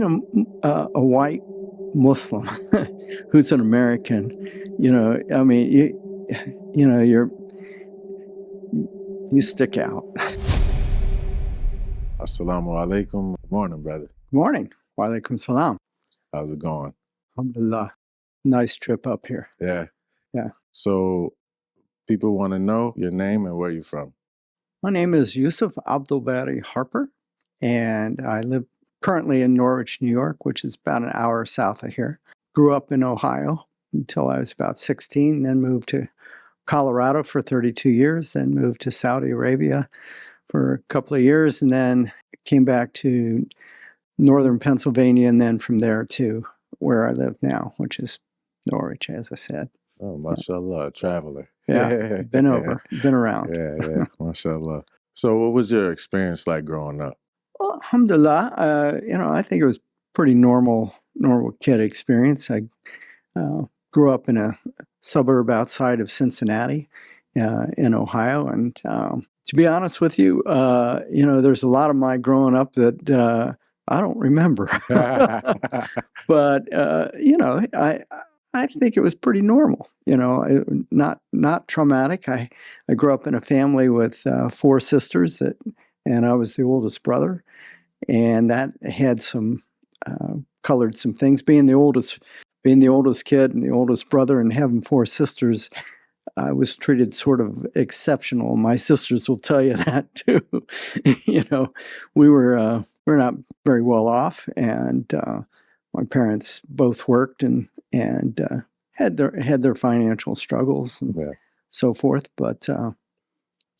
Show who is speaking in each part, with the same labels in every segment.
Speaker 1: being a white Muslim who's an American, I mean, you stick out.
Speaker 2: Assalamu alaikum. Good morning, brother.
Speaker 1: Morning. Wa alaikum salam.
Speaker 2: How's it going?
Speaker 1: Alhamdulillah. Nice trip up here.
Speaker 2: Yeah.
Speaker 1: Yeah.
Speaker 2: So people want to know your name and where you're from.
Speaker 1: My name is Yusuf Abdulbari Harper, and I live currently in Norwich, New York, which is about an hour south of here. Grew up in Ohio until I was about 16, then moved to Colorado for 32 years, then moved to Saudi Arabia for a couple of years, and then came back to northern Pennsylvania, and then from there to where I live now, which is Norwich, as I said.
Speaker 2: Oh, mashallah, a traveler.
Speaker 1: Yeah, been around.
Speaker 2: Yeah, mashallah. So what was your experience like growing up?
Speaker 1: Well, alhamdulillah, I think it was pretty normal kid experience. I grew up in a suburb outside of Cincinnati in Ohio. And to be honest with you, there's a lot of my growing up that I don't remember. But, I think it was pretty normal, not traumatic. I grew up in a family with 4 sisters and I was the oldest brother. And that had colored some things. Being the oldest kid and the oldest brother and having 4 sisters, I was treated sort of exceptional. My sisters will tell you that too. We're not very well off, and my parents both worked and had their financial struggles and so forth. But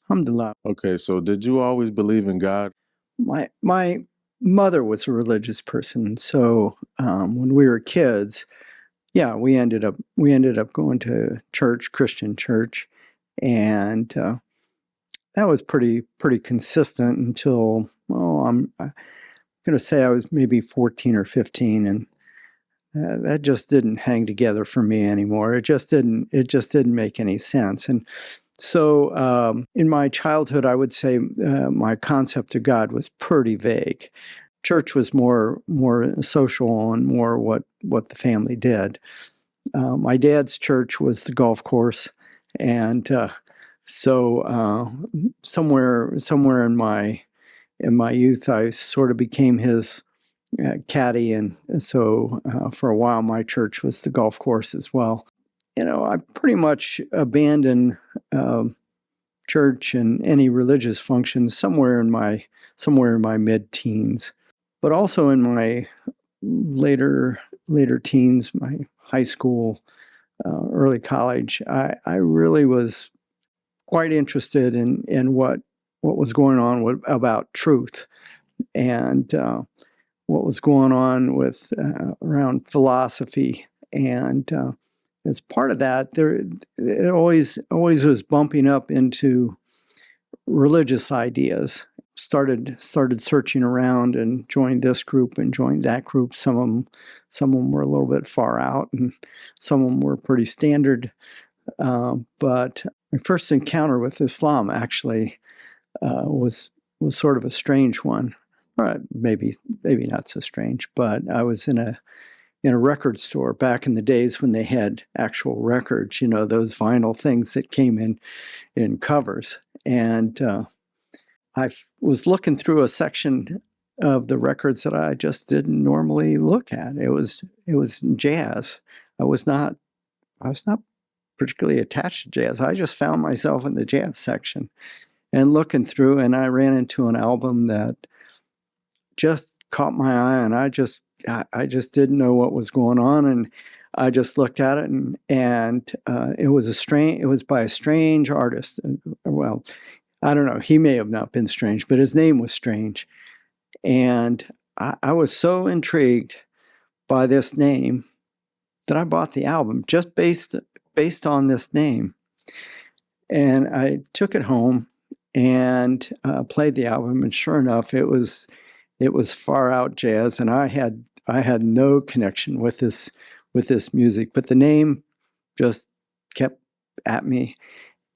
Speaker 1: alhamdulillah.
Speaker 2: Okay, so did you always believe in God?
Speaker 1: My mother was a religious person, so when we were kids, we ended up going to church, Christian church, and that was pretty consistent until I'm going to say I was maybe 14 or 15, and that just didn't hang together for me anymore. It just didn't make any sense. And so in my childhood, I would say my concept of God was pretty vague. Church was more social and more what the family did. My dad's church was the golf course, and so somewhere in my youth, I sort of became his caddy, and so for a while, my church was the golf course as well. I pretty much abandoned church and any religious functions somewhere in my mid-teens, but also in my later teens, my high school, early college. I really was quite interested in what was going on about truth and what was going on with around philosophy. And as part of that, it always was bumping up into religious ideas. Started searching around and joined this group and joined that group. Some of them were a little bit far out, and some of them were pretty standard. But my first encounter with Islam actually was sort of a strange one. Maybe not so strange, but I was in a record store back in the days when they had actual records, those vinyl things that came in covers. And I was looking through a section of the records that I just didn't normally look at. It was jazz. I was not particularly attached to jazz. I just found myself in the jazz section and looking through, and I ran into an album that just caught my eye, and I just didn't know what was going on, and I just looked at it, and it was by a strange artist. Well, I don't know. He may have not been strange, but his name was strange, and I was so intrigued by this name that I bought the album just based on this name, and I took it home and played the album, and sure enough, it was far out jazz, and I had no connection with this music, but the name just kept at me,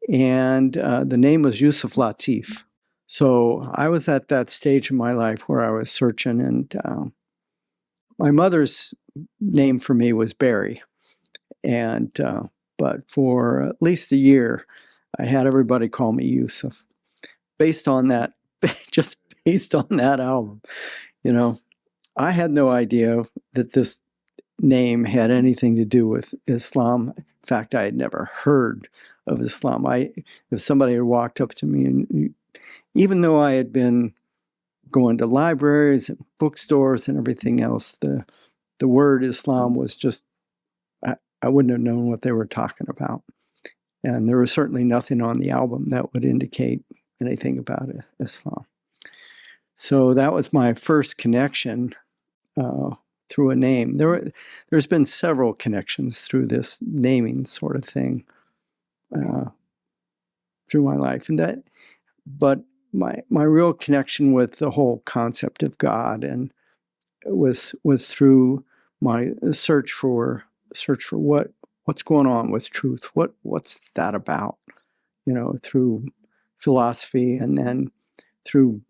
Speaker 1: and the name was Yusuf Latif. So I was at that stage in my life where I was searching, and my mother's name for me was Barry, and but for at least a year, I had everybody call me Yusuf, based on that, just based on that album. You know, I had no idea that this name had anything to do with Islam. In fact, I had never heard of Islam. If somebody had walked up to me, and even though I had been going to libraries and bookstores and everything else, the word Islam was just, I wouldn't have known what they were talking about. And there was certainly nothing on the album that would indicate anything about Islam. So that was my first connection through a name. There's been several connections through this naming sort of thing through my life, but my real connection with the whole concept of God and was through my search for what's going on with truth. What's that about? You know, through philosophy and then through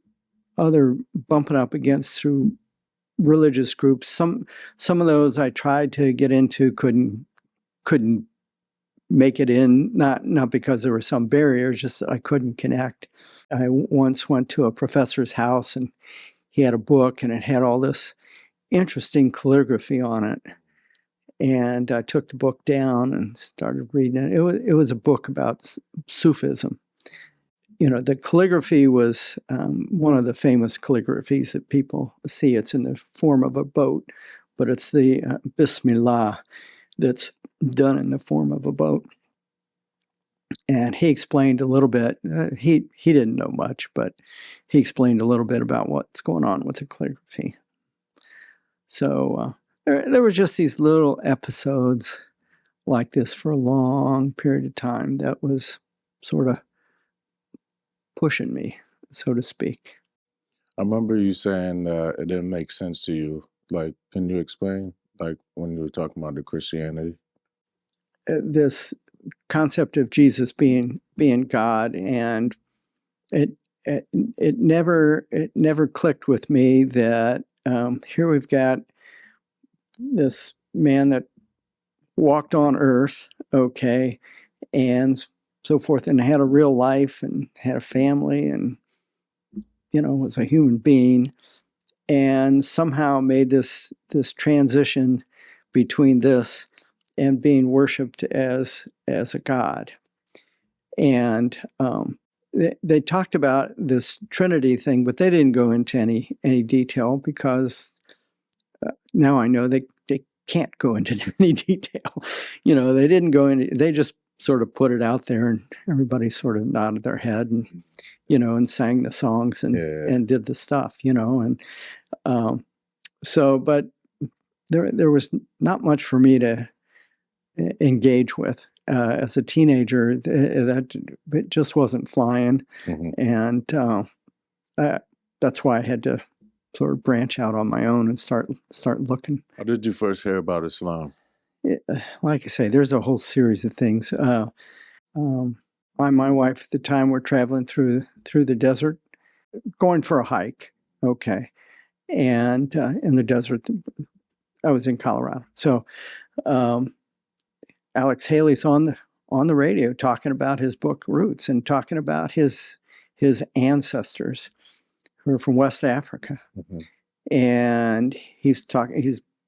Speaker 1: other bumping up against through religious groups. Some of those I tried to get into, couldn't make it in, not because there were some barriers, just that I couldn't connect. I once went to a professor's house and he had a book and it had all this interesting calligraphy on it. And I took the book down and started reading it. It was a book about Sufism. You know, the calligraphy was one of the famous calligraphies that people see. It's in the form of a boat, but it's the Bismillah that's done in the form of a boat. And he explained a little bit. He didn't know much, but he explained a little bit about what's going on with the calligraphy. So there were just these little episodes like this for a long period of time that was sort of pushing me, so to speak.
Speaker 2: I remember you saying it didn't make sense to you. Like, can you explain? Like when you were talking about the Christianity?
Speaker 1: This concept of Jesus being God, and it never clicked with me that here we've got this man that walked on earth, okay, and so forth, and had a real life and had a family and, you know, was a human being, and somehow made this transition between this and being worshipped as a god. And they talked about this Trinity thing, but they didn't go into any detail because now I know they can't go into any detail. You know, they didn't go into. They just sort of put it out there, and everybody sort of nodded their head and, you know, and sang the songs and did the stuff, you know, and so, but there was not much for me to engage with as a teenager. That it just wasn't flying, and that's why I had to sort of branch out on my own and start looking.
Speaker 2: How did you first hear about Islam?
Speaker 1: Like I say, there's a whole series of things. I and my wife at the time were traveling through the desert, going for a hike. Okay, and in the desert, I was in Colorado. So Alex Haley's on the radio talking about his book Roots and talking about his ancestors who are from West Africa, and he's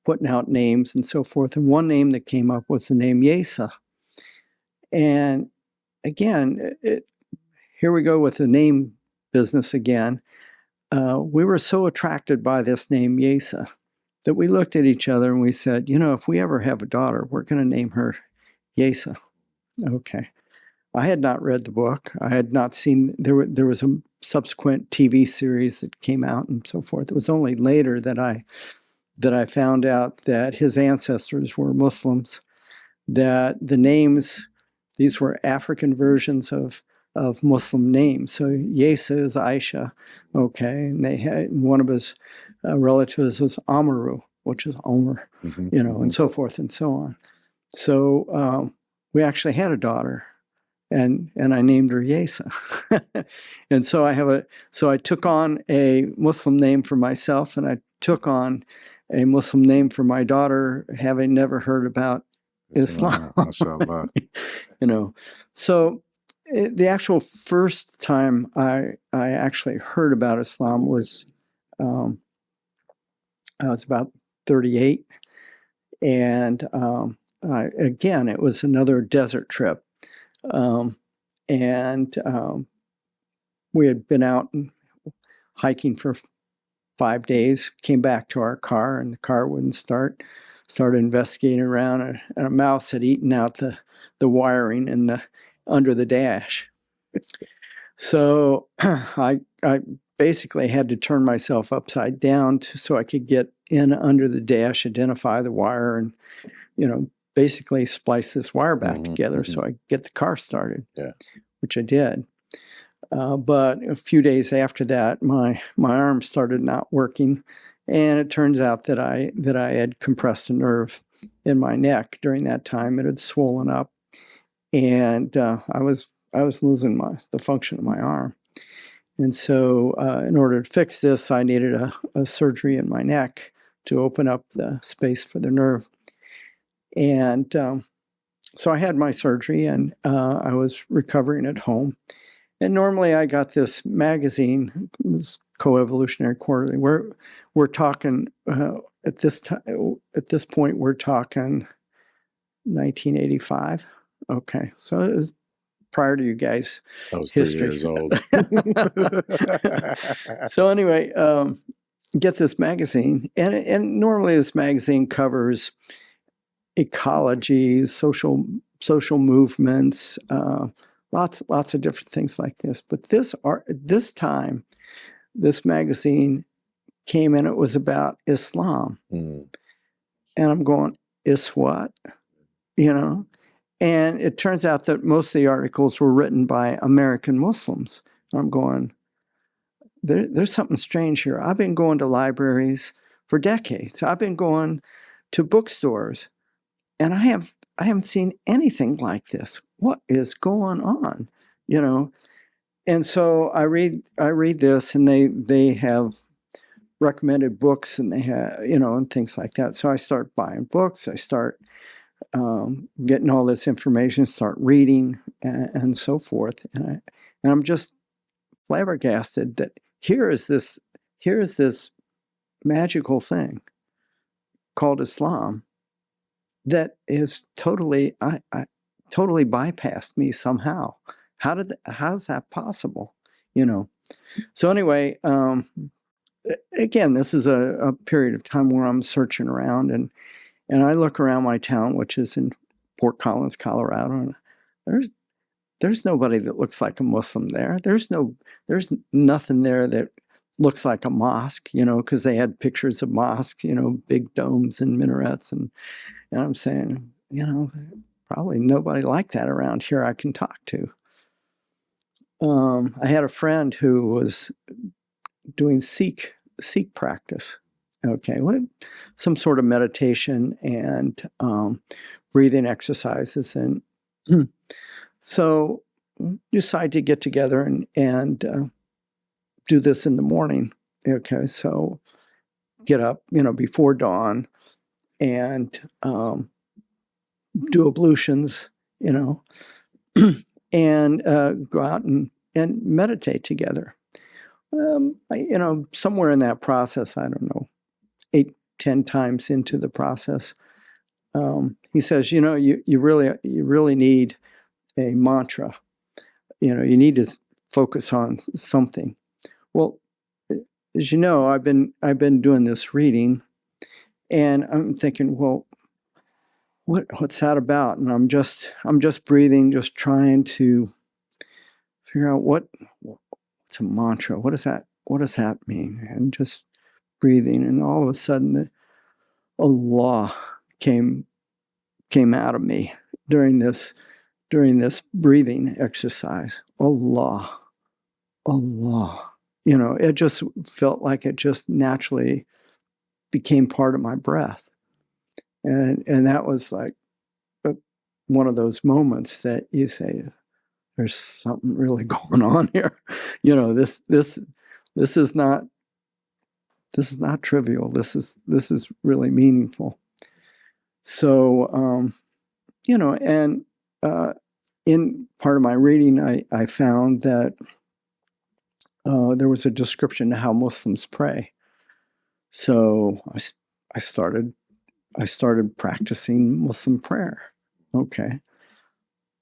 Speaker 1: putting out names and so forth. And one name that came up was the name Yesa. And again, here we go with the name business again. We were so attracted by this name Yesa that we looked at each other and we said, you know, if we ever have a daughter, we're going to name her Yesa. Okay. I had not read the book. I had not seen, there was a subsequent TV series that came out and so forth. It was only later that I found out that his ancestors were Muslims, that the names, these were African versions of Muslim names. So Yesa is Aisha, okay, and they had one of his relatives was Amaru, which is Omer, you know, and so forth and so on. So we actually had a daughter, and I named her Yesa. And so I took on a Muslim name for myself, and I took on a Muslim name for my daughter, having never heard about Islam.
Speaker 2: Mashallah.
Speaker 1: So the actual first time I actually heard about Islam was I was about 38, and again, it was another desert trip, and we had been out hiking for 5 days, came back to our car, and the car wouldn't start. Started investigating around, and a mouse had eaten out the wiring under the dash. So I basically had to turn myself upside down so I could get in under the dash, identify the wire, and basically splice this wire back together so I could get the car started.
Speaker 2: Yeah.
Speaker 1: Which I did. But a few days after that, my arm started not working, and it turns out that I had compressed a nerve in my neck during that time. It had swollen up, and I was losing the function of my arm. And so, in order to fix this, I needed a surgery in my neck to open up the space for the nerve. And so I had my surgery, and I was recovering at home. And normally I got this magazine, it was Coevolutionary Quarterly. We're talking at this point we're talking 1985. Okay, so it was prior to you guys'
Speaker 2: I was
Speaker 1: history.
Speaker 2: 3 years old.
Speaker 1: So anyway, get this magazine, and normally this magazine covers ecology, social movements. Lots of different things like this. But this time, this magazine came in, it was about Islam. And I'm going, is what? And it turns out that most of the articles were written by American Muslims. I'm going, there's something strange here. I've been going to libraries for decades. I've been going to bookstores, and I haven't seen anything like this. What is going on? And so I read this, and they have recommended books, and they have, and things like that. So I start buying books. I start getting all this information, start reading, and so forth. And I'm just flabbergasted that here is this magical thing called Islam that is totally totally bypassed me somehow. How's that possible? So anyway, again, this is a period of time where I'm searching around, and I look around my town, which is in Fort Collins, Colorado, and there's nobody that looks like a Muslim there. There's nothing there that looks like a mosque, because they had pictures of mosques, big domes and minarets, and I'm saying, probably nobody like that around here I can talk to. I had a friend who was doing Sikh practice. Okay, some sort of meditation and breathing exercises, and so decide to get together and do this in the morning. Okay, so get up, before dawn, and do ablutions, and go out and meditate together. Somewhere in that process, I don't know, 8-10 times into the process, he says, you really need a mantra. You need to focus on something. Well, as you know, I've been doing this reading, and I'm thinking, well, what's that about? And I'm just breathing, just trying to figure out what's a mantra. What does that mean? And just breathing, and all of a sudden, Allah came out of me during this breathing exercise. Allah. It just felt like it just naturally became part of my breath. And that was like one of those moments that you say, there's something really going on here. This is not This is not trivial. This is really meaningful. So, and in part of my reading, I found that there was a description of how Muslims pray. So I started practicing Muslim prayer. Okay,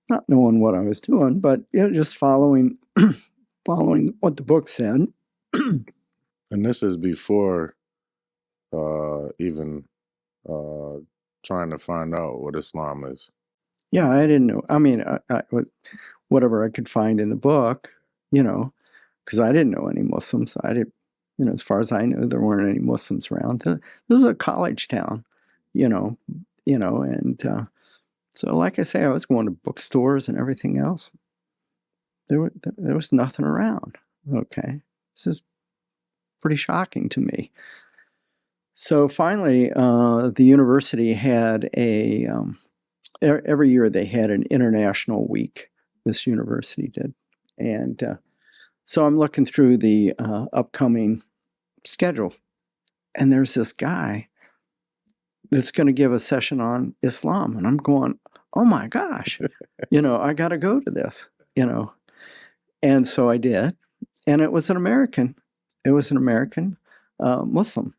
Speaker 1: not knowing what I was doing, but just following following what the book said.
Speaker 2: And this is before even trying to find out what Islam is.
Speaker 1: Yeah, I didn't know. I mean, I whatever I could find in the book, because I didn't know any Muslims. I did, as far as I knew, there weren't any Muslims around. This was a college town, and so like I say, I was going to bookstores and everything else. There was nothing around. Okay, this is pretty shocking to me. So finally, the university had every year they had an international week. This university did, and so I'm looking through the upcoming schedule, and there's this guy that's going to give a session on Islam, and I'm going, oh my gosh, I got to go to this, and so I did, and it was an American. It was an American Muslim,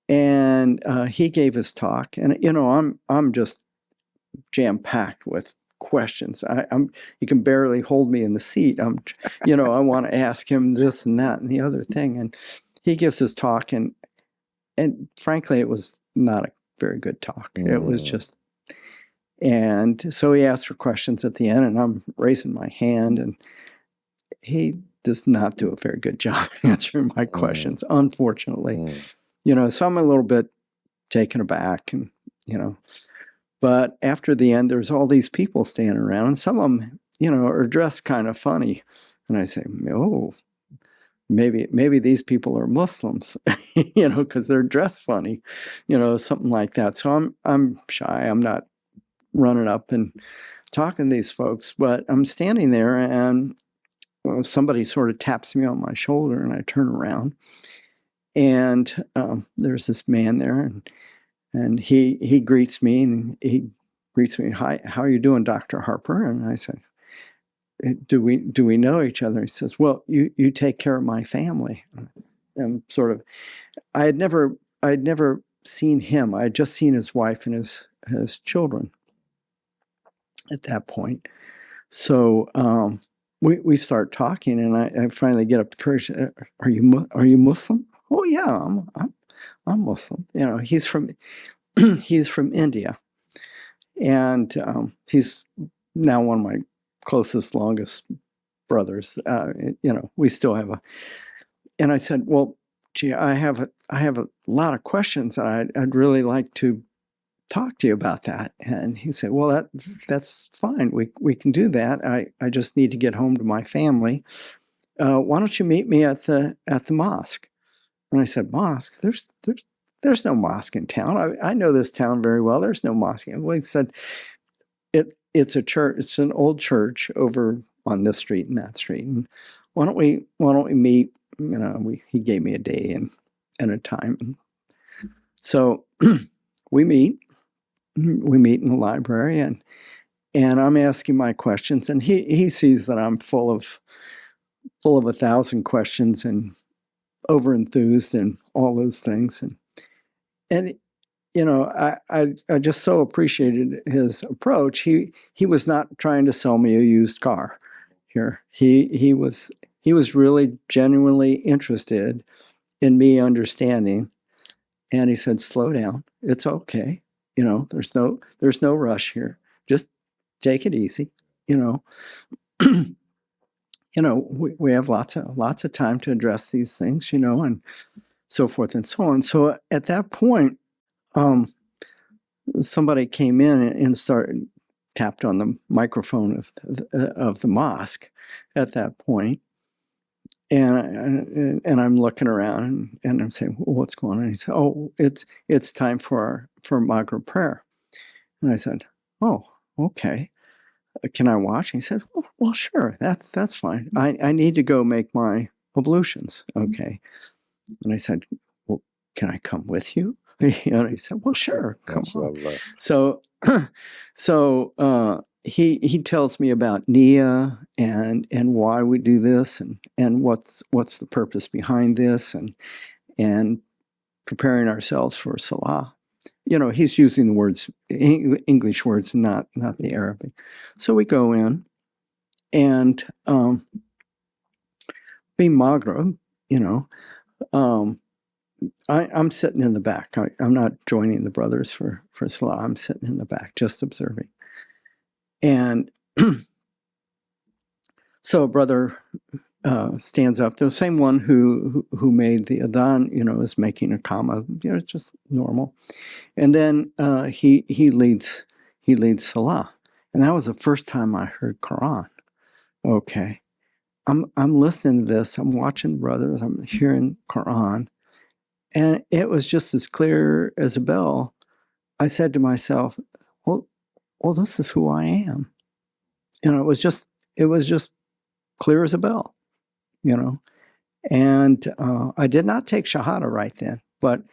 Speaker 1: and he gave his talk, and I'm just jam packed with questions. You can barely hold me in the seat. I want to ask him this and that and the other thing, and he gives his talk, and frankly, it was not a very good talk. It was just, and so he asked for questions at the end, and I'm raising my hand, and he does not do a very good job answering my questions, unfortunately. So I'm a little bit taken aback, and but after the end, there's all these people standing around, and some of them, are dressed kind of funny, and I say, oh, maybe these people are Muslims, because they're dressed funny, something like that. So I'm shy. I'm not running up and talking to these folks, but I'm standing there, and somebody sort of taps me on my shoulder, and I turn around, and there's this man there, and he greets me, and he greets me, hi, how are you doing, Dr. Harper? And I said, do we know each other? He says, well, you take care of my family. And sort of, I had never seen him. I had just seen his wife and his children at that point. So we start talking, and I finally get up the courage. Are you Muslim? Oh yeah, I'm Muslim. He's from India, and he's now one of my closest, longest brothers. We still have and I said, well, gee, I have a lot of questions, and I'd really like to talk to you about that. And he said, well, that's fine. We can do that. I just need to get home to my family. Why don't you meet me at the mosque? And I said, mosque? There's no mosque in town. I know this town very well. There's no mosque. Well, he said, it's a church. It's an old church over on this street and that street. And why don't we meet? He gave me a day and a time. So we meet. We meet in the library, and I'm asking my questions, and he sees that I'm full of 1,000 questions and over-enthused and all those things, and I just so appreciated his approach. He was not trying to sell me a used car here. He was really genuinely interested in me understanding, and he said, slow down, it's okay. There's no rush here. Just take it easy. We have lots of time to address these things, and so forth and so on. So at that point, somebody came in and tapped on the microphone of the mosque at that point. And I'm looking around, and I'm saying, well, what's going on? And he said, oh, it's time for Maghrib prayer. And I said, oh, okay. Can I watch? And he said, well, sure, that's fine. I need to go make my ablutions. Okay. And I said, well, can I come with you? And he said, well, sure, come on.
Speaker 2: Mashallah.
Speaker 1: So, he tells me about Nia and why we do this and what's the purpose behind this and preparing ourselves for Salah. You know, he's using the words, English words, not the Arabic. So we go in and being Maghreb, you know, I'm sitting in the back. I'm not joining the brothers for Salah. I'm sitting in the back, just observing. And so a brother stands up. The same one who made the adhan, you know, is making a comma. You know, it's just normal. And then he leads Salah, and that was the first time I heard Quran. Okay, I'm listening to this. I'm watching the brothers. I'm hearing Quran. And it was just as clear as a bell. I said to myself, well, this is who I am. You know, it was just clear as a bell, you know. And I did not take Shahada right then, but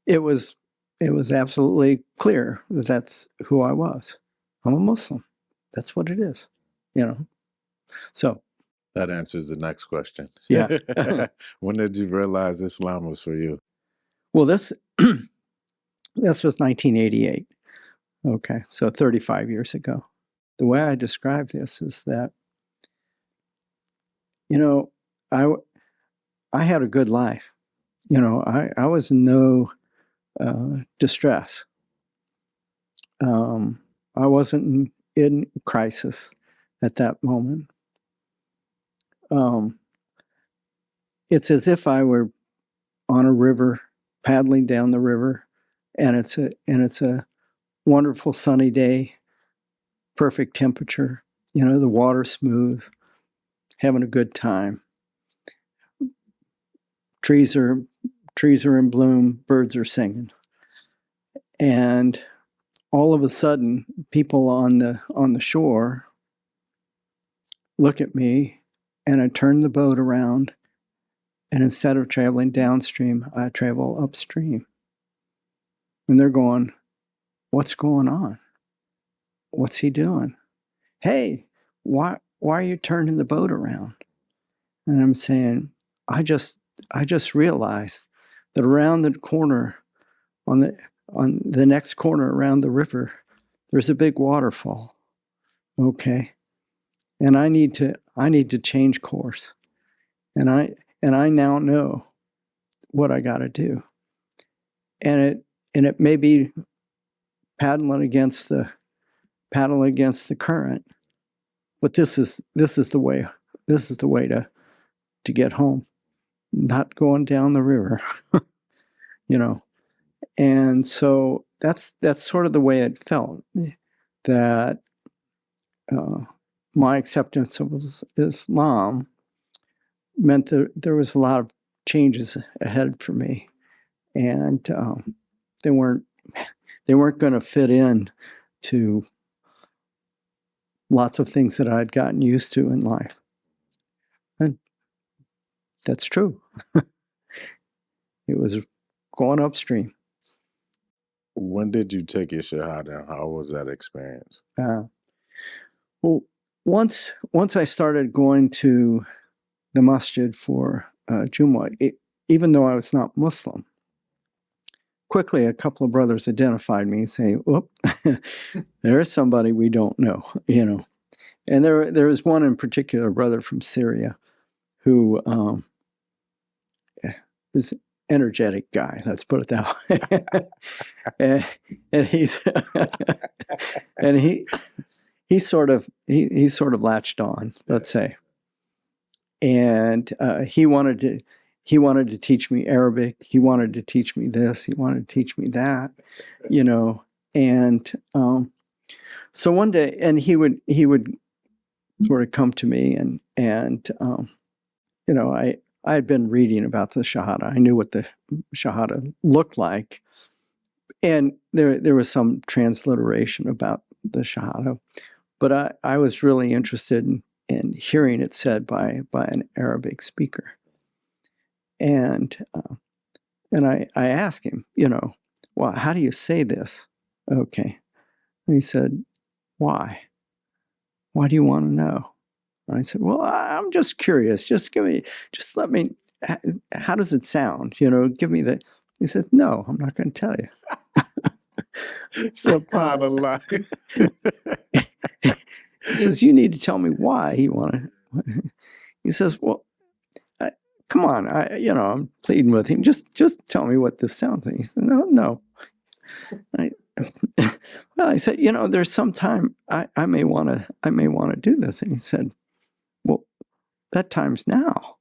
Speaker 1: it was absolutely clear that that's who I was. I'm a Muslim. That's what it is, you know. So
Speaker 2: That answers the next question.
Speaker 1: yeah.
Speaker 2: When did you realize Islam was for you?
Speaker 1: Well, this was 1988. Okay, so 35 years ago. The way I describe this is that, you know, I had a good life. You know, I was in no distress. I wasn't in crisis at that moment. It's as if I were on a river, paddling down the river, and it's a wonderful sunny day, perfect temperature. You know, the water smooth, having a good time. Trees are in bloom, birds are singing, and all of a sudden, people on the shore look at me, and I turn the boat around, and instead of traveling downstream, I travel upstream. And they're going, "What's going on? What's he doing? Hey, why are you turning the boat around?" And I'm saying, I just realized that around the corner, on the next corner around the river, there's a big waterfall. Okay, and I need to change course, and I now know what I got to do, and it may be paddling against the current, but this is the way to get home, not going down the river. You know, and so that's sort of the way it felt, that my acceptance of Islam meant that there was a lot of changes ahead for me, and they weren't going to fit in to lots of things that I'd gotten used to in life. And that's true. It was going upstream.
Speaker 2: When did you take your Shahada? How was that experience?
Speaker 1: Well, once I started going to the masjid for Jumu'ah, even though I was not Muslim, quickly a couple of brothers identified me, saying, "Whoop, there's somebody we don't know," you know. And there was one in particular, a brother from Syria, who is an energetic guy. Let's put it that way. and he's and he sort of latched on, let's say, and he wanted to teach me Arabic. He wanted to teach me this. He wanted to teach me that, you know. And so one day, and he would sort of come to me, and you know, I had been reading about the Shahada. I knew what the Shahada looked like, and there was some transliteration about the Shahada, but I was really interested in hearing it said by an Arabic speaker. And I asked him, well, how do you say this? Okay. And he said, why? Why do you want to know? And I said, well, I'm just curious. Just let me, how does it sound? Give me the, he said, no, I'm not going to tell you.
Speaker 2: Subhanallah.
Speaker 1: He says, you need to tell me why you want to. He says, well, come on, I'm pleading with him. Just tell me what this sounds like. He said, no. Well, I said, there's some time I may want to do this. And he said, well, that time's now.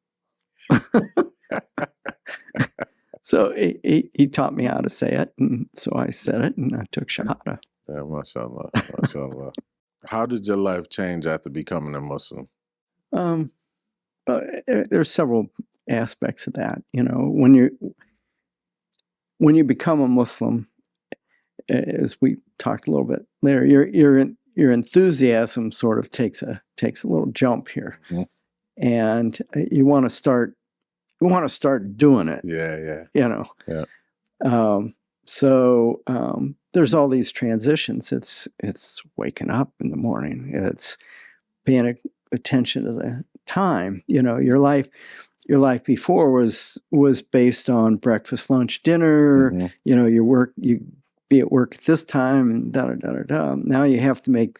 Speaker 1: So he taught me how to say it. And so I said it and I took Shahada.
Speaker 2: Yeah, mashallah, mashallah. How did your life change after becoming a Muslim?
Speaker 1: There's several aspects of that. When you become a Muslim, as we talked a little bit later, your enthusiasm sort of takes a little jump here, mm-hmm. And you want to start doing it.
Speaker 2: Yeah.
Speaker 1: Yeah. So there's all these transitions. It's waking up in the morning. It's paying attention to the time. Your life before was based on breakfast, lunch, dinner. Mm-hmm. You be at work at this time and da da da da da. Now you have to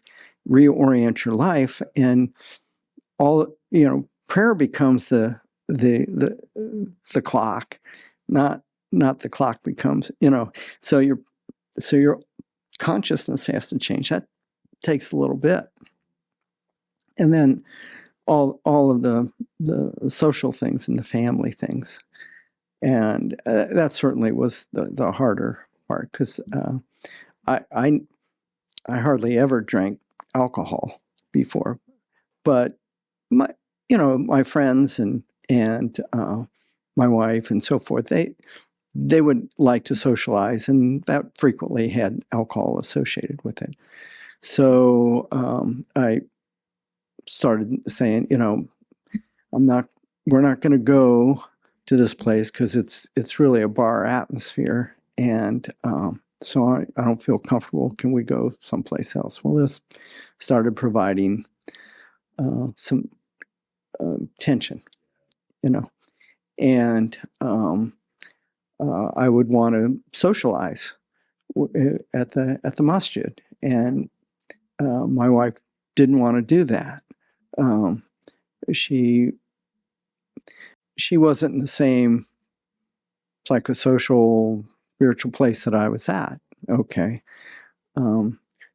Speaker 1: reorient your life, and all prayer becomes the clock, not the clock becomes. So your consciousness has to change. That takes a little bit, and then all of the social things and the family things, and that certainly was the harder part, because I hardly ever drank alcohol before, but my friends and my wife and so forth, they would like to socialize, and that frequently had alcohol associated with it. So I started saying, we're not going to go to this place because it's really a bar atmosphere, and so I don't feel comfortable. Can we go someplace else? Well, this started providing some tension, and I would want to socialize at the masjid, and my wife didn't want to do that. She wasn't in the same psychosocial, spiritual place that I was at. Okay.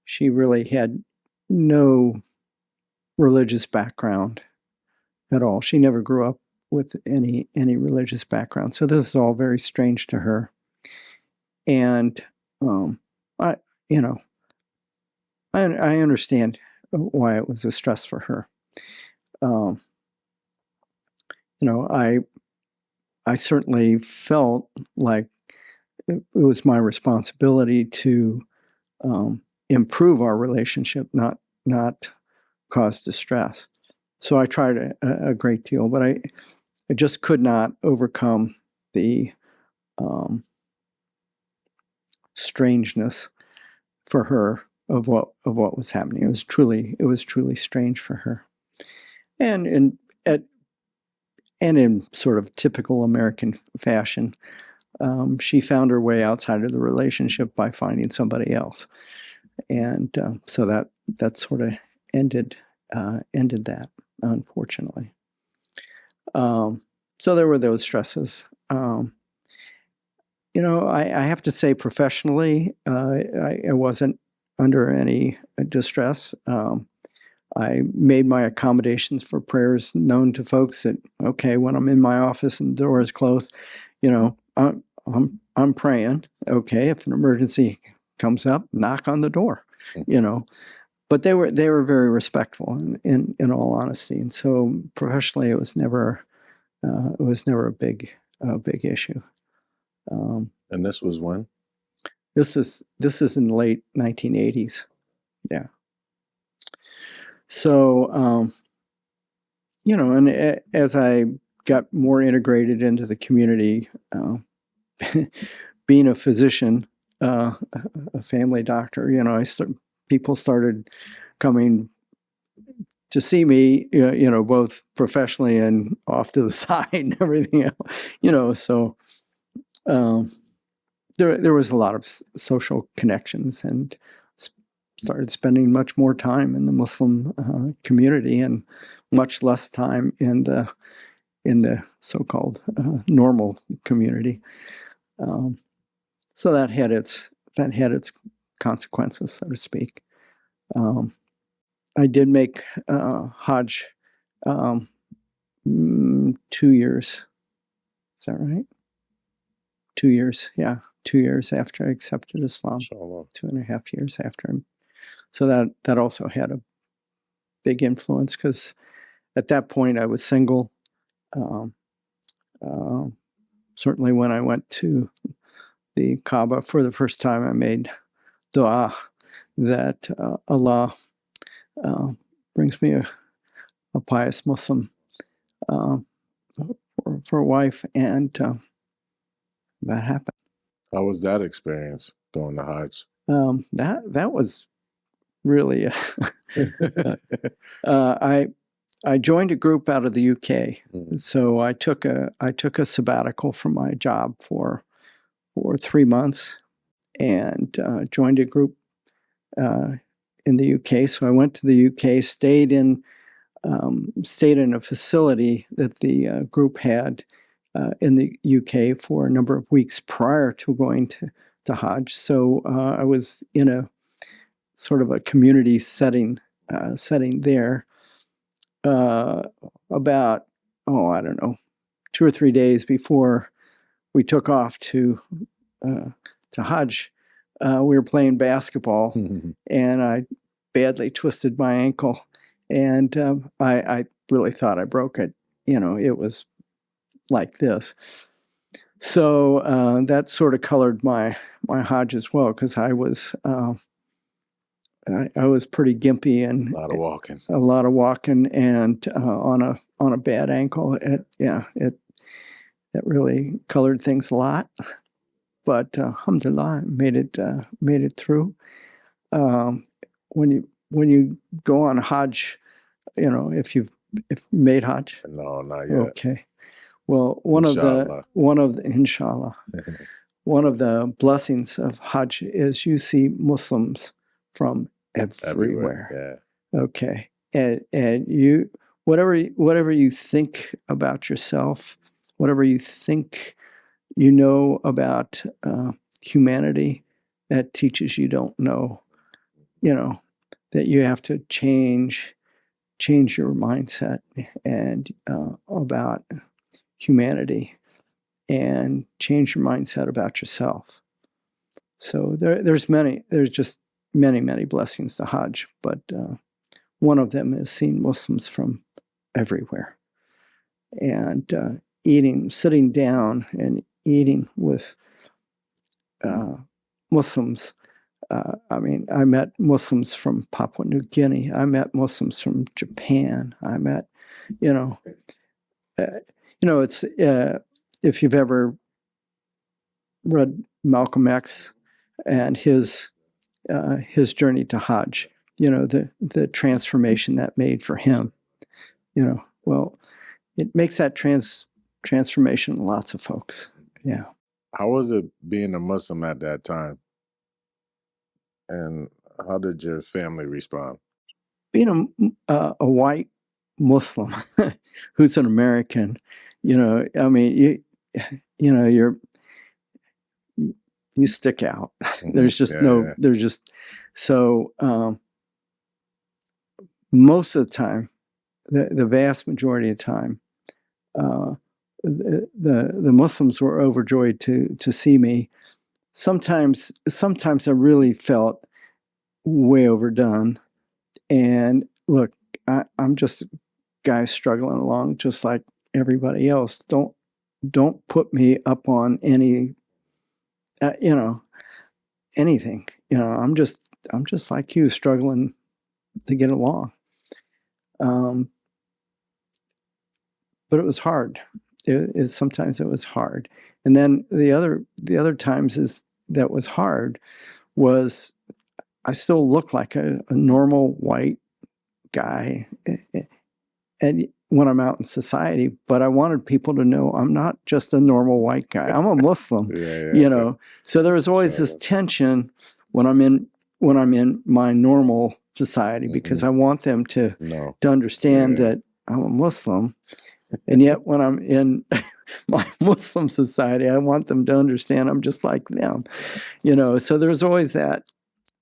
Speaker 1: She really had no religious background at all. She never grew up with any religious background. So this is all very strange to her. And I understand why it was a stress for her. I certainly felt like it was my responsibility to improve our relationship, not cause distress. So I tried a great deal, but I just could not overcome the strangeness for her of what was happening. It was truly strange for her, and in sort of typical American fashion, she found her way outside of the relationship by finding somebody else, and so that sort of ended that, unfortunately. So there were those stresses. I have to say, professionally, I wasn't under any distress. I made my accommodations for prayers known to folks that, okay, when I'm in my office and the door is closed, I'm praying. Okay, if an emergency comes up, knock on the door, But they were very respectful, in all honesty. And so professionally, it was never a big issue.
Speaker 2: And this was when?
Speaker 1: This is in the late 1980s. Yeah. So, and as I got more integrated into the community. Being a physician, a family doctor, people started coming to see me, both professionally and off to the side and everything else, so there was a lot of social connections, and started spending much more time in the Muslim community and much less time in the so-called normal community. So that had its consequences, so to speak. I did make Hajj 2 years. Is that right? 2 years, yeah. 2 years after I accepted Islam. 2.5 years after. So that also had a big influence, because at that point I was single. Certainly when I went to the Kaaba for the first time, I made dua that Allah brings me a pious Muslim for a wife, and that happened.
Speaker 2: How was that experience going to Hajj?
Speaker 1: That was really I joined a group out of the UK. So I took a sabbatical from my job for 3 months, and joined a group in the UK. So I went to the UK, stayed in a facility that the group had in the UK for a number of weeks prior to going to Hajj. So I was in a sort of a community setting there. About, I don't know, 2 or 3 days before we took off to Hajj, we were playing basketball, and I badly twisted my ankle, and I really thought I broke it. It was like this. So that sort of colored my Hajj as well, because I was pretty gimpy, and
Speaker 2: a
Speaker 1: lot of walking, and on a bad ankle. It really colored things a lot, but alhamdulillah, made it through. When you go on Hajj, if you made Hajj.
Speaker 2: No, not yet.
Speaker 1: Okay. Well, one of the inshallah, one of the blessings of Hajj is you see Muslims from everywhere.
Speaker 2: Yeah.
Speaker 1: Okay. And you, whatever you think about yourself, whatever you think about humanity, that teaches you don't know, that you have to change your mindset and about humanity, and change your mindset about yourself. So there's just many blessings to Hajj, but one of them is seeing Muslims from everywhere, and sitting down and eating with Muslims. I met Muslims from Papua New Guinea. I met Muslims from Japan. I met, it's if you've ever read Malcolm X and his journey to Hajj, the transformation that made for him, well, it makes that transformation in lots of folks. Yeah.
Speaker 2: How was it being a Muslim at that time? And how did your family respond?
Speaker 1: Being a white Muslim who's an American, you stick out. There's just there's just, so most of the time, the vast majority of the time, the Muslims were overjoyed to see me. Sometimes I really felt way overdone. And look, I'm just a guy struggling along just like everybody else. Don't put me up on any, anything. I'm just like you, struggling to get along. but it was hard. Sometimes it was hard. And then the other times that was hard was I still look like a normal white guy, and when I'm out in society, but I wanted people to know I'm not just a normal white guy. I'm a Muslim,
Speaker 2: Yeah.
Speaker 1: So there was always this tension when I'm in my normal society, because I want them to understand that I'm a Muslim, and yet when I'm in my Muslim society, I want them to understand I'm just like them, So there's always that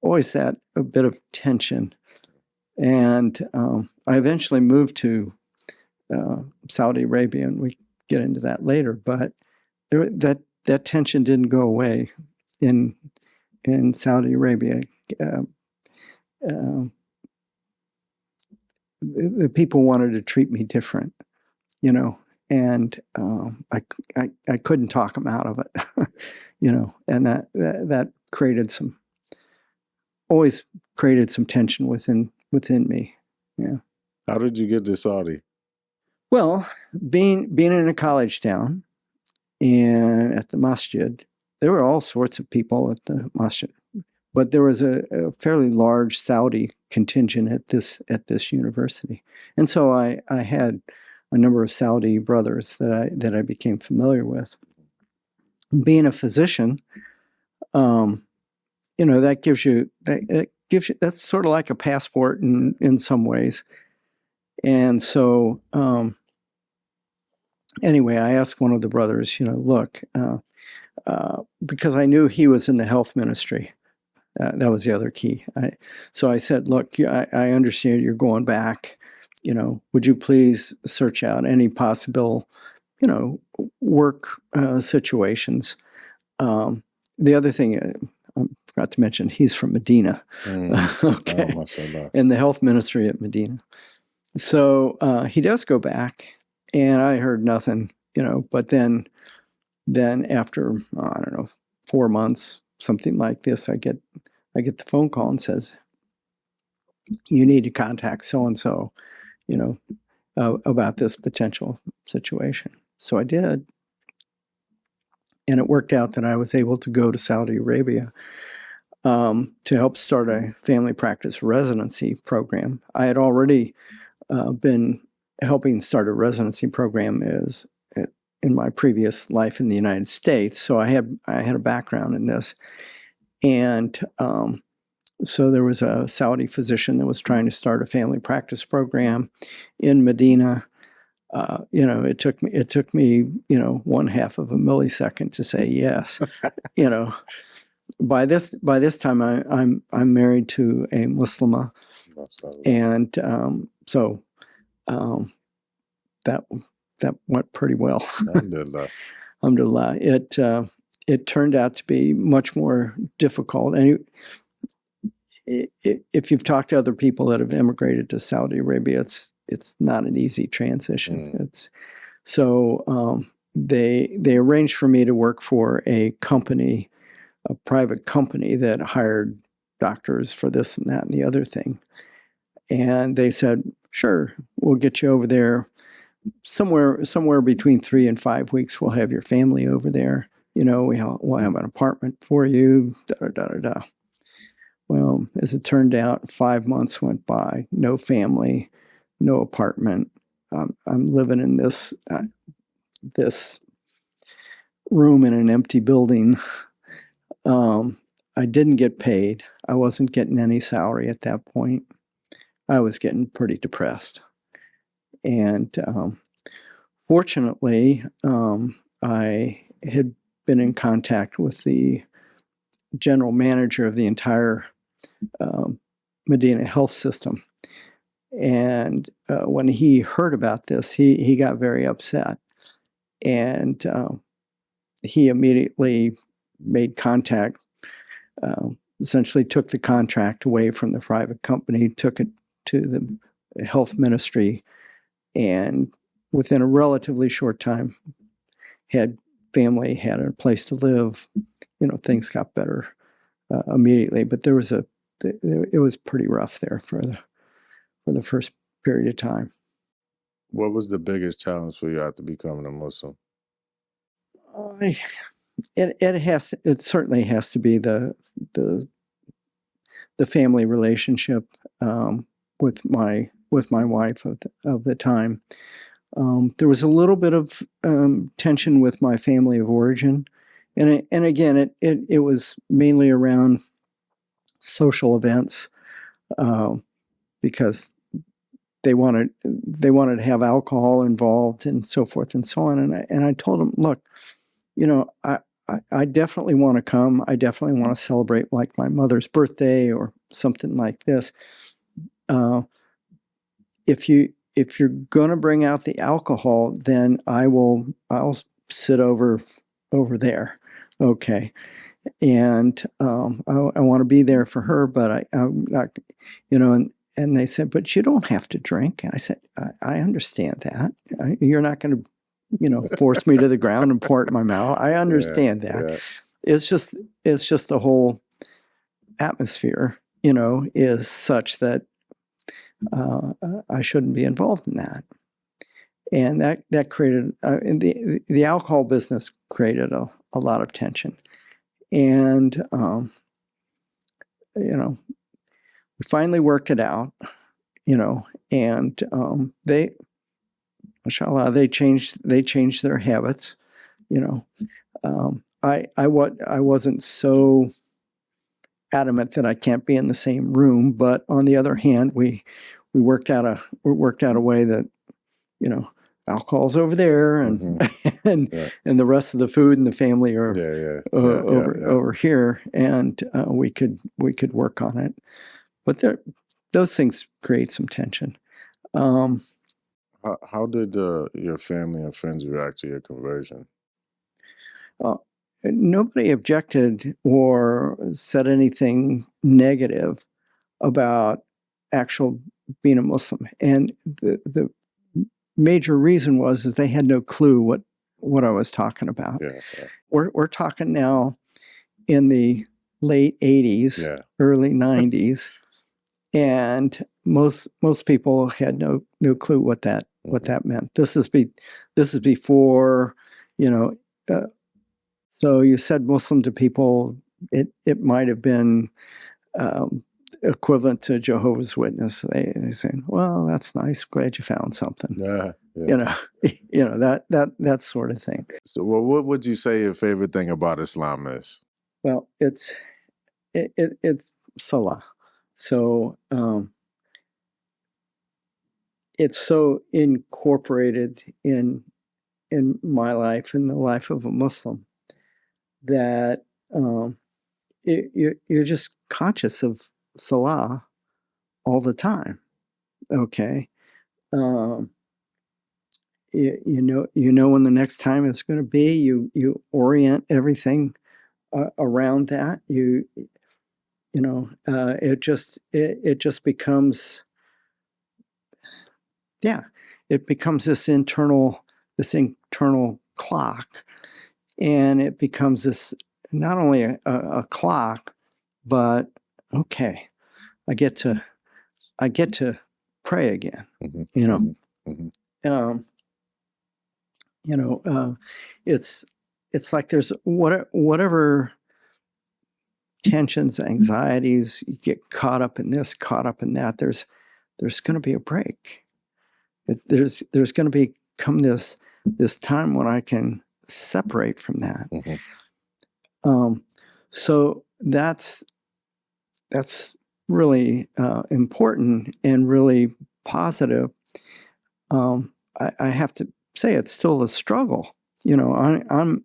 Speaker 1: a bit of tension, and I eventually moved to Saudi Arabia, and we get into that later. But that tension didn't go away in Saudi Arabia. The people wanted to treat me different, and I couldn't talk them out of it, and that always created some tension within me. Yeah.
Speaker 2: How did you get to Saudi?
Speaker 1: Well, being in a college town and at the masjid, there were all sorts of people at the masjid, but there was a fairly large Saudi contingent at this university, and so I had a number of Saudi brothers that I became familiar with. Being a physician, that gives you that's sort of like a passport in some ways, and so. Anyway, I asked one of the brothers, look, because I knew he was in the health ministry. That was the other key. So I said, look, I understand you're going back. Would you please search out any possible, work situations? The other thing I forgot to mention, he's from Medina. Okay.
Speaker 2: Oh,
Speaker 1: in the health ministry at Medina. So he does go back. And I heard nothing, but then after, I don't know, 4 months, something like this, I get the phone call and says, you need to contact so-and-so, about this potential situation. So I did. And it worked out that I was able to go to Saudi Arabia to help start a family practice residency program. I had already been helping start a residency program in my previous life in the United States, so I had a background in this, and so there was a Saudi physician that was trying to start a family practice program in Medina. It took me 1/2 of a millisecond to say yes. By this time I'm married to a Muslima, and so. That went pretty well. Alhamdulillah. It turned out to be much more difficult. And if you've talked to other people that have immigrated to Saudi Arabia, it's not an easy transition. They arranged for me to work for a company, a private company that hired doctors for this and that and the other thing. And they said, sure, we'll get you over there. Somewhere between 3 and 5 weeks, we'll have your family over there. We'll have an apartment for you. Da da da da. Well, as it turned out, 5 months went by. No family, no apartment. I'm living in this room in an empty building. I didn't get paid. I wasn't getting any salary at that point. I was getting pretty depressed. And fortunately, I had been in contact with the general manager of the entire Medina health system. And when he heard about this, he got very upset. And he immediately made contact, essentially took the contract away from the private company, took it to the health ministry, and within a relatively short time had family, had a place to live. Things got better immediately, but it was pretty rough there for the first period of time.
Speaker 2: What was the biggest challenge for you after becoming a Muslim?
Speaker 1: I, it certainly has to be the the family relationship with my wife of the time. There was a little bit of tension with my family of origin, and again, it was mainly around social events because they wanted to have alcohol involved and so forth and so on. And I told them, look, I definitely want to come. I definitely want to celebrate like my mother's birthday or something like this. If you're going to bring out the alcohol, then I'll sit over there. Okay. And I want to be there for her, but I'm not, and they said, but you don't have to drink. And I said, I understand that. You're not going to, force me to the ground and pour it in my mouth. I understand that.
Speaker 2: Yeah.
Speaker 1: It's just the whole atmosphere, is such that I shouldn't be involved in that. And that created, the alcohol business created a lot of tension. And, we finally worked it out, and mashallah, they changed their habits, I wasn't so adamant that I can't be in the same room, but on the other hand, we worked out a way that, alcohol's over there, and and the rest of the food and the family are over here, and we could work on it. But those things create some tension.
Speaker 2: How did your family and friends react to your conversion?
Speaker 1: Nobody objected or said anything negative about actual being a Muslim, and the major reason was is they had no clue what I was talking about.
Speaker 2: Yeah.
Speaker 1: We're talking now in the late 80s, early 90s, and most people had no clue what that meant. This is before, so you said Muslim to people, it might have been equivalent to Jehovah's Witness. They say, well, that's nice. Glad you found something. That sort of thing.
Speaker 2: So, what would you say your favorite thing about Islam is?
Speaker 1: Well, it's Salah. So it's so incorporated in my life, in the life of a Muslim, that you're just conscious of Salah all the time. Okay. You know when the next time it's going to be. You orient everything around that. It just becomes, it becomes this internal clock, and it becomes this not only a clock, but okay, I get to pray again. It's like there's whatever tensions, anxieties, you get caught up in this, caught up in that. There's going to be a break. There's going to become this time when I can separate from that. So that's really important and really positive. I have to say it's still a struggle. I'm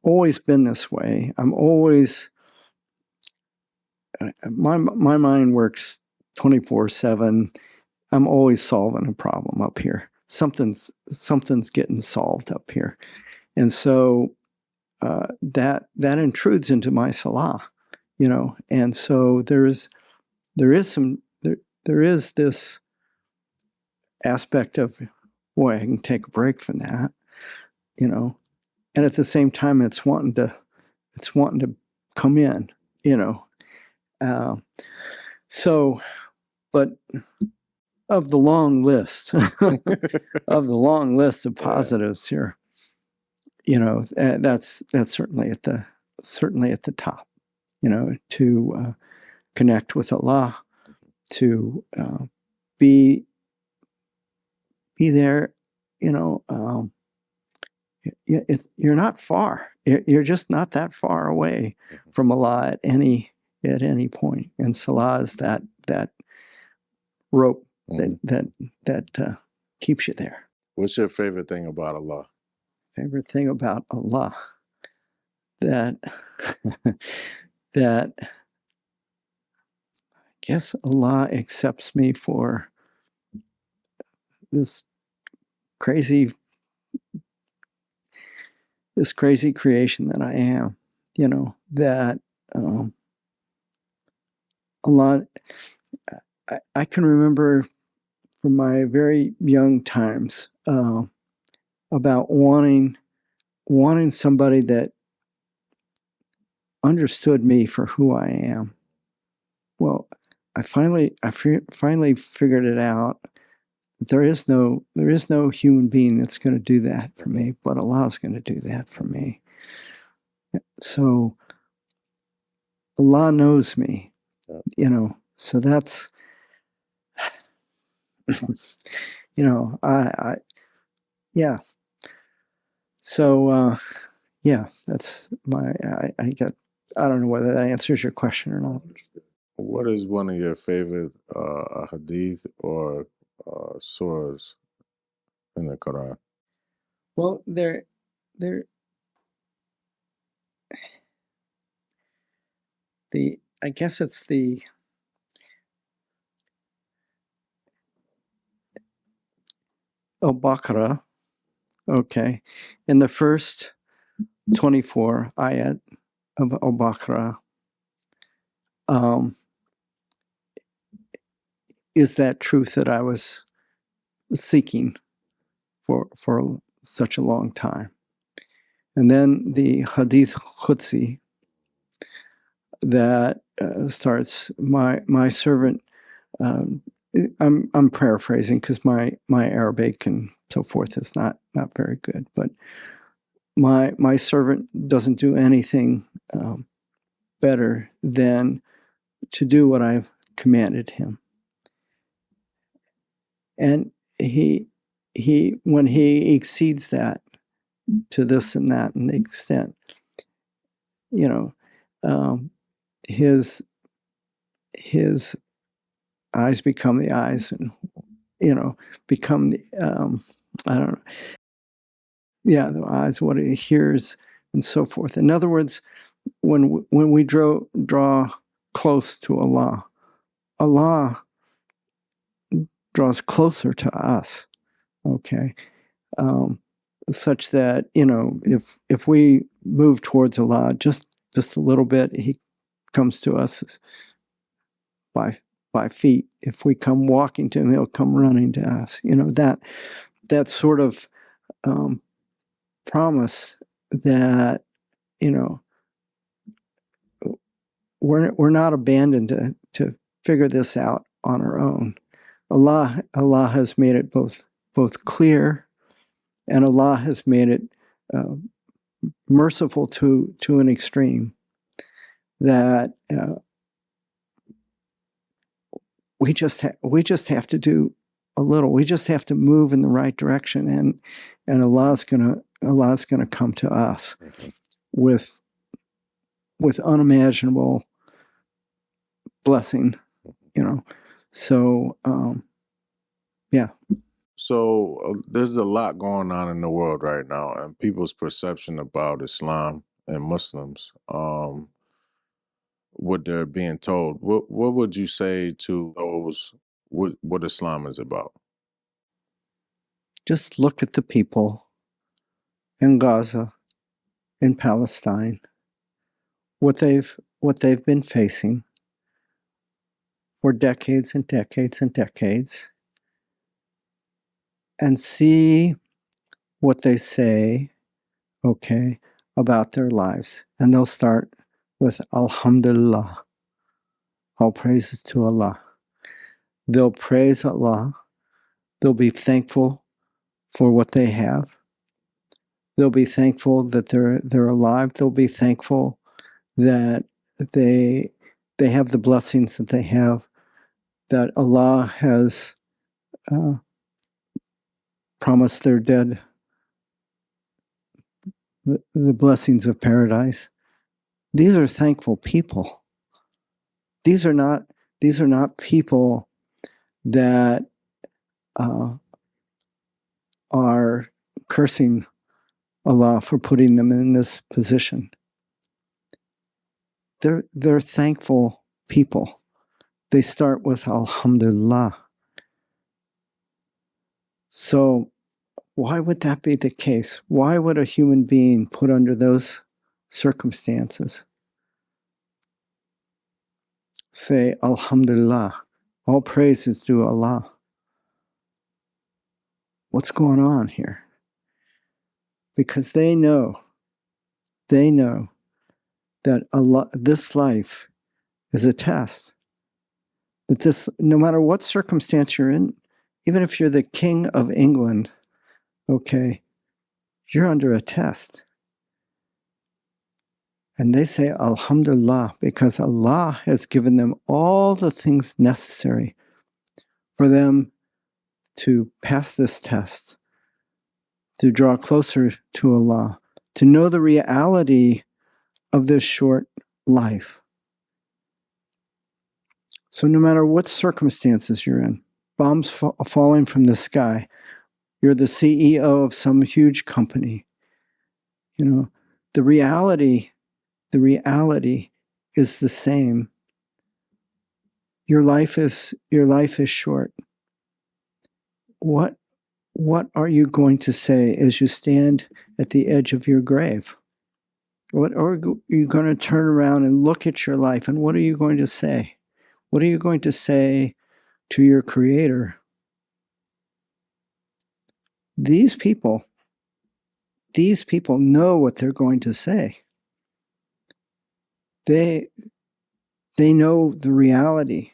Speaker 1: always been this way. I'm always, my mind works 24/7. I'm always solving a problem up here. Something's getting solved up here, and so that intrudes into my Salah, and so there is this aspect of, boy, I can take a break from that, and at the same time it's wanting to come in, so, but of the long list of the long list of positives here, that's certainly at the top. To connect with Allah, to be there. You're not far. You're just not that far away from Allah at any point. And Salah is that rope that keeps you there.
Speaker 2: What's your favorite thing about Allah?
Speaker 1: Favorite thing about Allah, that that I guess Allah accepts me for this crazy creation that I am. That Allah, I can remember from my very young times about wanting somebody that understood me for who I am. Well, I finally figured it out. There is no human being that's going to do that for me, but Allah is going to do that for me. So Allah knows me, so that's, yeah. So, that's I don't know whether that answers your question or not.
Speaker 2: What is one of your favorite hadith or surahs in the Quran?
Speaker 1: Well, I guess it's the Al-Baqarah. Okay. In the first 24 ayat of Al-Baqarah, is that truth that I was seeking for such a long time. And then the Hadith Qudsi that starts, my servant, I'm paraphrasing because my Arabic and so forth is not very good, but my servant doesn't do anything better than to do what I've commanded him. And he when he exceeds that to this and that and the extent, his eyes become the eyes, and become the I don't know. Yeah, the eyes, what he hears, and so forth. In other words, when we draw close to Allah, Allah draws closer to us. Okay, such that if we move towards Allah just a little bit, He comes to us by feet. If we come walking to Him, He'll come running to us. That sort of promise that we're not abandoned to figure this out on our own. Allah has made it both clear, and Allah has made it merciful to an extreme that we just have to do a little. We just have to move in the right direction, and Allah's gonna come to us with unimaginable blessing. So yeah.
Speaker 2: So there's a lot going on in the world right now, and people's perception about Islam and Muslims, what they're being told. What would you say to those what Islam is about?
Speaker 1: Just look at the people in Gaza, in Palestine, what they've been facing for decades and decades and decades, and see what they say, okay, about their lives. And they'll start with Alhamdulillah, all praises to Allah. They'll praise Allah They'll be thankful for what they have. They'll be thankful that they're alive. They'll be thankful that they have the blessings that they have, that Allah has promised their dead the blessings of paradise. These are thankful people. These are not people that are cursing Allah for putting them in this position. They're thankful people. They start with Alhamdulillah. So why would that be the case? Why would a human being put under those circumstances say Alhamdulillah? All praise is due Allah. What's going on here? Because they know that Allah, this life is a test. That this, no matter what circumstance you're in, even if you're the King of England, okay, you're under a test. And they say Alhamdulillah because Allah has given them all the things necessary for them to pass this test, to draw closer to Allah, to know the reality of this short life. So no matter what circumstances you're in, bombs falling from the sky, you're the CEO of some huge company, you know, the reality is the same. Your life is short. What are you going to say as you stand at the edge of your grave? What are you going to turn around and look at your life, and what are you going to say? What are you going to say to your Creator? These people know what they're going to say. They know the reality,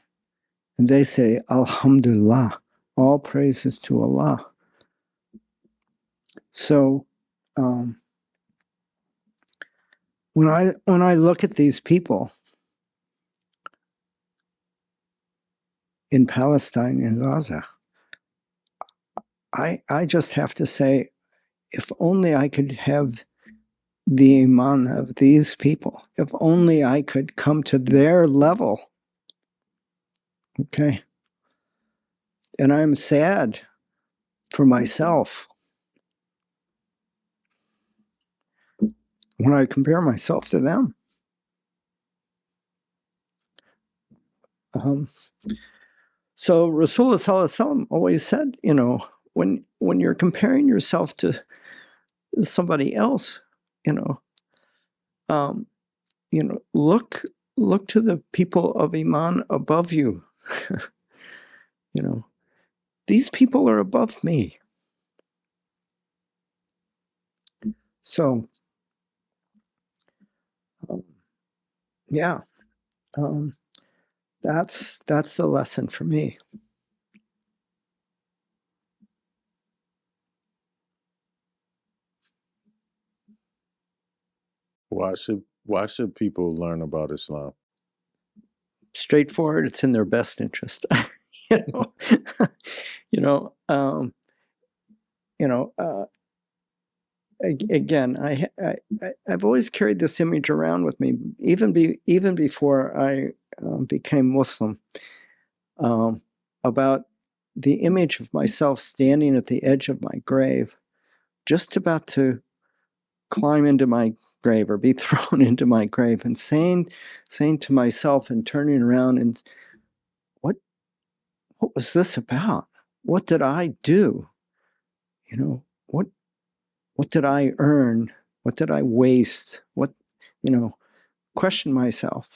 Speaker 1: and they say, Alhamdulillah, all praises to Allah. So when I look at these people in Palestine and Gaza, I just have to say, if only I could have the iman of these people, if only I could come to their level, okay? And I'm sad for myself when I compare myself to them. So Rasulullah Sallallahu Alaihi Wasallam always said, you know, when you're comparing yourself to somebody else, look to the people of Iman above you. These people are above me. So, that's the lesson for me.
Speaker 2: Why should people learn about Islam?
Speaker 1: Straightforward. It's in their best interest. Again, I've always carried this image around with me, even before I became Muslim, about the image of myself standing at the edge of my grave, just about to climb into my grave or be thrown into my grave, and saying to myself and turning around and, what was this about? What did I do? What did I earn? What did I waste? Question myself.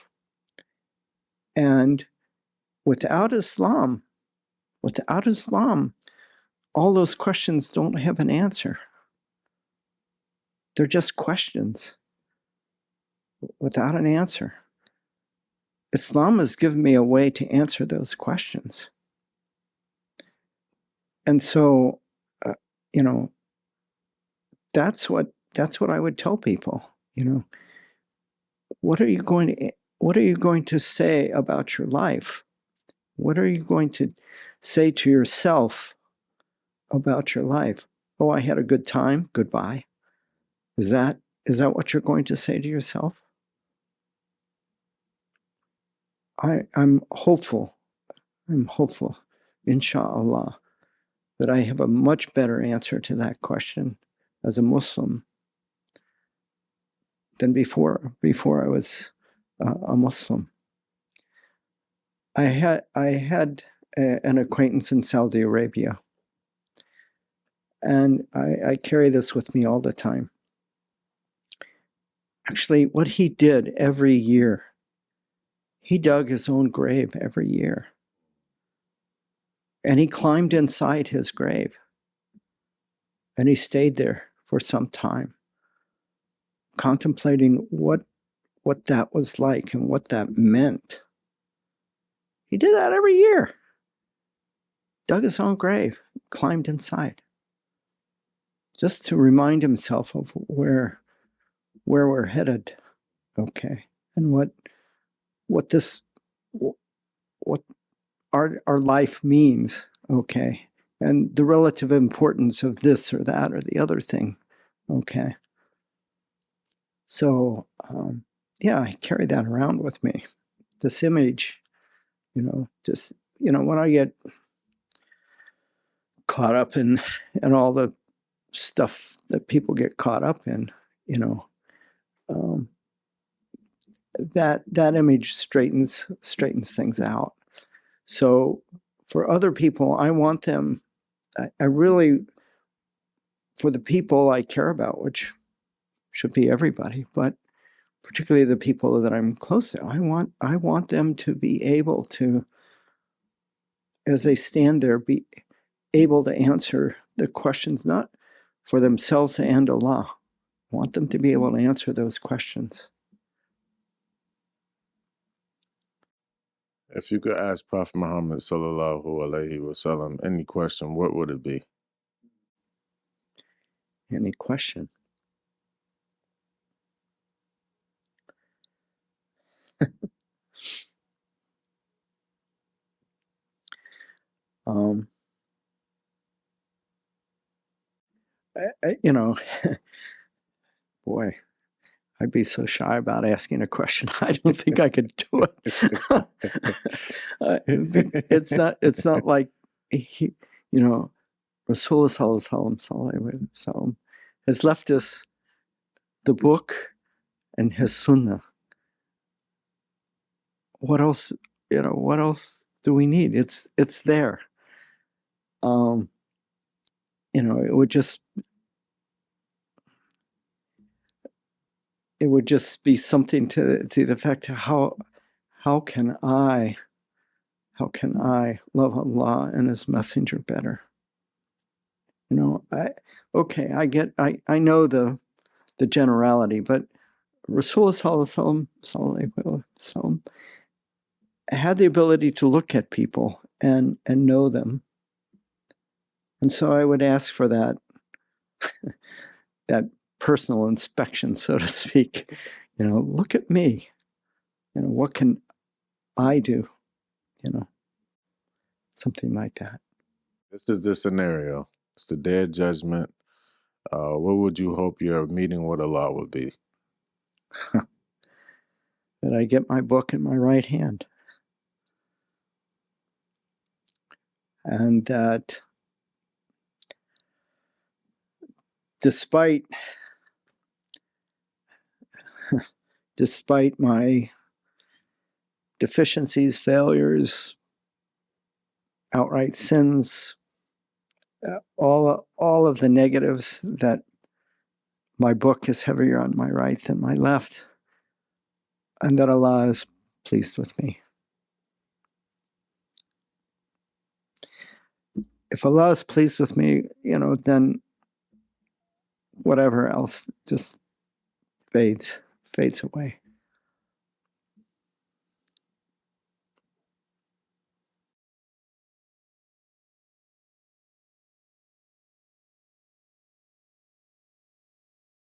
Speaker 1: And without Islam, all those questions don't have an answer. They're just questions without an answer. Islam has given me a way to answer those questions. And so, you know, that's what I would tell people. You know, what are you going to say about your life? What are you going to say to yourself about your life? Oh, I had a good time. Goodbye. Is that what you're going to say to yourself? I'm hopeful. I'm hopeful, inshallah, that I have a much better answer to that question as a Muslim than before I was a Muslim. I had an acquaintance in Saudi Arabia, and I carry this with me all the time. Actually, what he did every year, he dug his own grave every year. And he climbed inside his grave. And he stayed there for some time, contemplating what that was like and what that meant. He did that every year. Dug his own grave, climbed inside, just to remind himself of where we're headed. Okay. And what our life means. Okay. And the relative importance of this or that or the other thing. Okay. So, yeah, I carry that around with me. This image, just, when I get caught up in all the stuff that people get caught up in, that image straightens things out. So for other people, I want them, I really, for the people I care about, which should be everybody, but particularly the people that I'm close to, I want them to be able to, as they stand there, be able to answer the questions, not for themselves and Allah. I want them to be able to answer those questions.
Speaker 2: If you could ask Prophet Muhammad sallallahu alaihi wasallam any question, what would it be?
Speaker 1: Any question? Um, boy, I'd be so shy about asking a question. I don't think I could do it. It's not like Rasulullah sallallahu alaihi wasallam has left us the book and his sunnah. What else? What else do we need? It's there. It would just be something to the effect of how can I love Allah and His Messenger better? I know the generality, but Rasulullah sallallahu alaihi wasallam had the ability to look at people and know them, and so I would ask for that personal inspection, so to speak. Look at me. What can I do? Something like that.
Speaker 2: This is the scenario. It's the day of judgment. What would you hope your meeting with Allah would be?
Speaker 1: That I get my book in my right hand. And that despite my deficiencies, failures, outright sins, all of the negatives, that my book is heavier on my right than my left, and that Allah is pleased with me. If Allah is pleased with me, then whatever else just fades away.